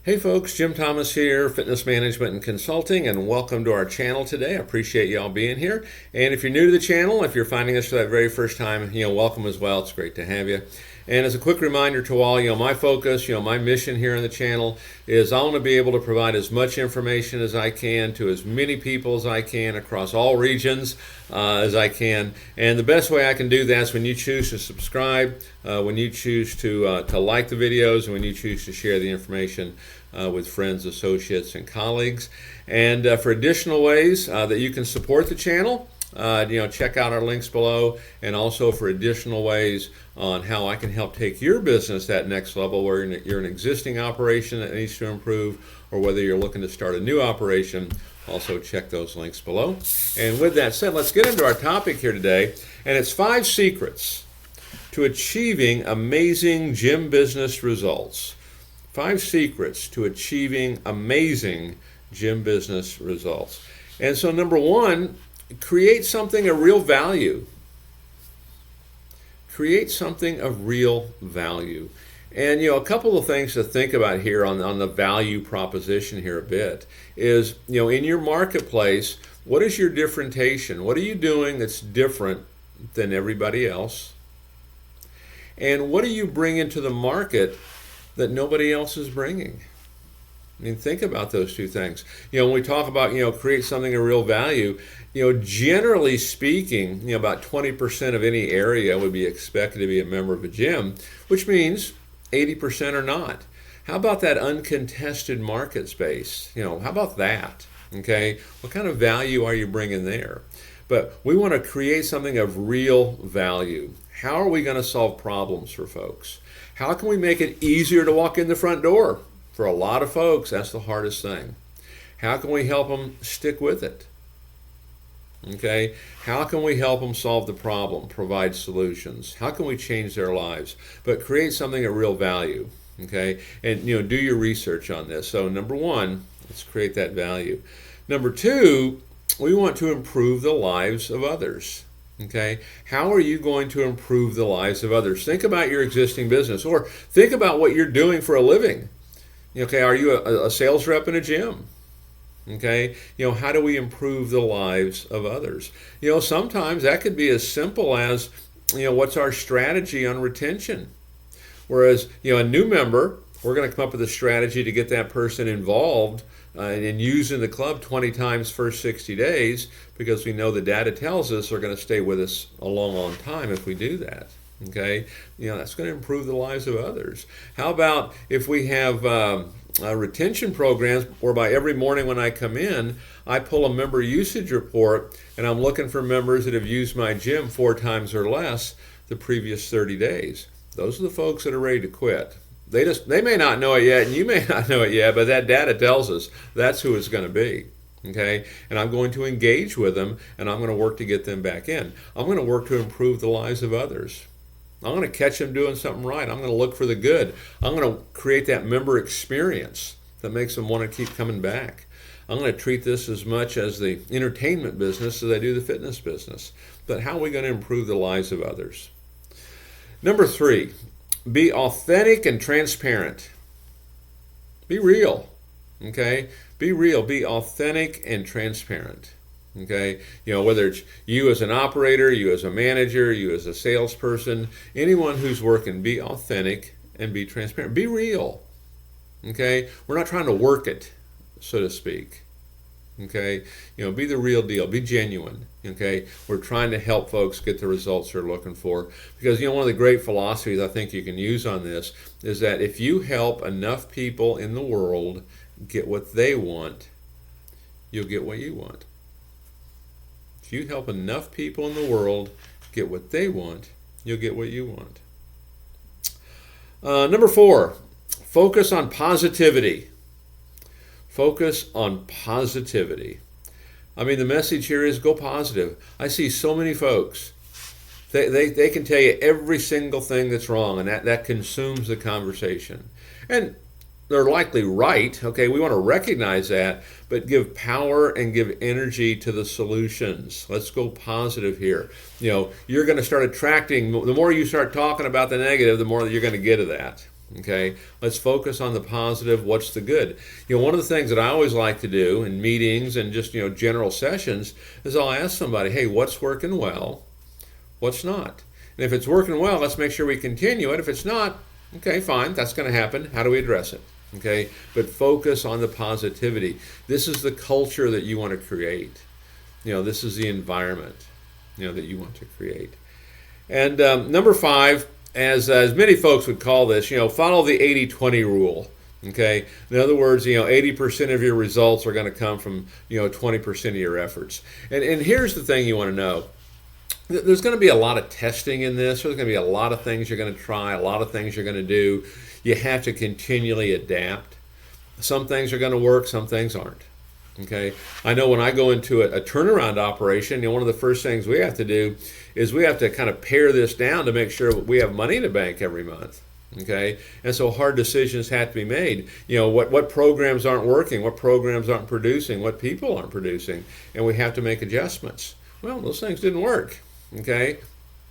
Hey folks, Jim Thomas here, Fitness Management and Consulting, and welcome to our channel today. I appreciate you all being here. And if you're new to the channel, if you're finding us for that very first time, welcome as well. It's great to have you. And as a quick reminder to all, my focus, my mission here on the channel is I want to be able to provide as much information as I can to as many people as I can across all regions as I can. And the best way I can do that is when you choose to subscribe, when you choose to like the videos, and when you choose to share the information with friends, associates, and colleagues. And for additional ways that you can support the channel, check out our links below, and also for additional ways on how I can help take your business that next level, where you're an existing operation that needs to improve, or whether you're looking to start a new operation. Also check those links below. And with that said, let's get into our topic here today, and it's 5 secrets to achieving amazing gym business results. 5 secrets to achieving amazing gym business results. And so number 1, create something of real value. Create something of real value. And a couple of things to think about here on the value proposition here a bit is, in your marketplace, what is your differentiation? What are you doing that's different than everybody else? And what do you bring into the market that nobody else is bringing? I mean, think about those two things. When we talk about, create something of real value, generally speaking, about 20% of any area would be expected to be a member of a gym, which means 80% are not. How about that uncontested market space? How about that? Okay, what kind of value are you bringing there? But we want to create something of real value. How are we going to solve problems for folks? How can we make it easier to walk in the front door? For a lot of folks, that's the hardest thing. How can we help them stick with it? Okay, how can we help them solve the problem, provide solutions? How can we change their lives? But create something of real value, okay? And, do your research on this. So number 1, let's create that value. Number 2, we want to improve the lives of others. Okay, how are you going to improve the lives of others? Think about your existing business, or think about what you're doing for a living. Okay, are you a sales rep in a gym? Okay, how do we improve the lives of others? Sometimes that could be as simple as, what's our strategy on retention? Whereas, a new member, we're going to come up with a strategy to get that person involved and using the club 20 times first 60 days, because we know the data tells us they're going to stay with us a long, long time if we do that. Okay, that's going to improve the lives of others. How about if we have retention programs whereby every morning when I come in, I pull a member usage report, and I'm looking for members that have used my gym 4 times or less the previous 30 days. Those are the folks that are ready to quit. They may not know it yet, and you may not know it yet, but that data tells us that's who it's going to be. Okay, and I'm going to engage with them, and I'm going to work to get them back in. I'm going to work to improve the lives of others. I'm going to catch them doing something right. I'm going to look for the good. I'm going to create that member experience that makes them want to keep coming back. I'm going to treat this as much as the entertainment business as I do the fitness business. But how are we going to improve the lives of others? Number 3, be authentic and transparent. Be real. Okay? Be real. Be authentic and transparent. Okay, whether it's you as an operator, you as a manager, you as a salesperson, anyone who's working, be authentic and be transparent. Be real. Okay, we're not trying to work it, so to speak. Okay, be the real deal. Be genuine. Okay, we're trying to help folks get the results they're looking for, because one of the great philosophies I think you can use on this is that if you help enough people in the world get what they want, you'll get what you want. If you help enough people in the world get what they want, you'll get what you want. Number 4, focus on positivity. Focus on positivity. I mean, the message here is go positive. I see so many folks, they can tell you every single thing that's wrong, and that consumes the conversation. And they're likely right. Okay, we want to recognize that, but give power and give energy to the solutions. Let's go positive here. You're going to start attracting, the more you start talking about the negative, the more that you're going to get of that. Okay, let's focus on the positive. What's the good? One of the things that I always like to do in meetings and just general sessions is I'll ask somebody, hey, what's working well? What's not? And if it's working well, let's make sure we continue it. If it's not, okay, fine, that's going to happen. How do we address it? Okay, but focus on the positivity. This is the culture that you want to create. This is the environment that you want to create. And number 5, as many folks would call this, follow the 80-20 rule. Okay, in other words, 80% of your results are going to come from 20% of your efforts. And here's the thing you want to know. There's going to be a lot of testing in this. There's going to be a lot of things you're going to try, a lot of things you're going to do. You have to continually adapt. Some things are going to work, some things aren't. Okay, I know when I go into a turnaround operation, one of the first things we have to do is we have to kind of pare this down to make sure we have money in the bank every month. Okay, and so hard decisions have to be made. What programs aren't working, what programs aren't producing, what people aren't producing, and we have to make adjustments. Well, those things didn't work. Okay,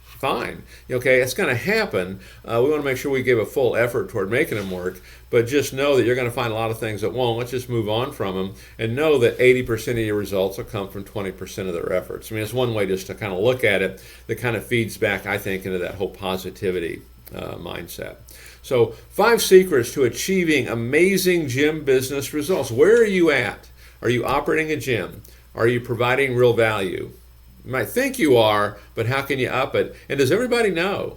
fine. Okay, it's going to happen. We want to make sure we give a full effort toward making them work, but just know that you're going to find a lot of things that won't. Let's just move on from them and know that 80% of your results will come from 20% of their efforts. I mean, it's one way just to kind of look at it that kind of feeds back, I think, into that whole positivity mindset. So 5 secrets to achieving amazing gym business results. Where are you at? Are you operating a gym? Are you providing real value? You might think you are, but how can you up it? And does everybody know?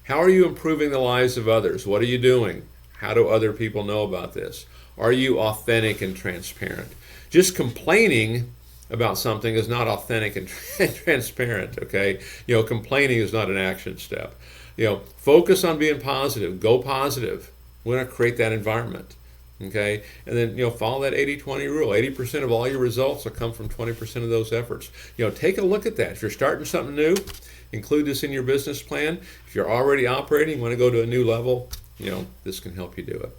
How are you improving the lives of others? What are you doing? How do other people know about this? Are you authentic and transparent? Just complaining about something is not authentic and transparent, okay? Complaining is not an action step. Focus on being positive. Go positive. We want to create that environment. Okay, and then follow that 80-20 rule. 80% of all your results will come from 20% of those efforts. Take a look at that. If you're starting something new, include this in your business plan. If you're already operating, want to go to a new level, this can help you do it.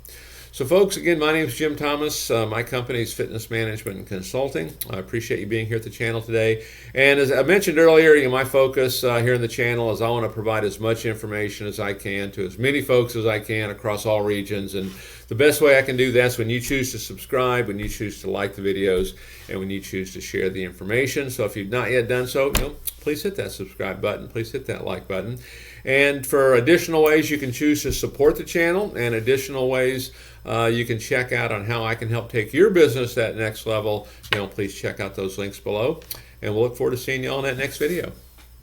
So folks, again, my name is Jim Thomas. My company is Fitness Management and Consulting. I appreciate you being here at the channel today. And as I mentioned earlier, my focus here in the channel is I want to provide as much information as I can to as many folks as I can across all regions. And the best way I can do that is when you choose to subscribe, when you choose to like the videos, and when you choose to share the information. So if you've not yet done so, please hit that subscribe button. Please hit that like button. And for additional ways you can choose to support the channel and additional ways you can check out on how I can help take your business to that next level, please check out those links below. And we'll look forward to seeing you all in that next video.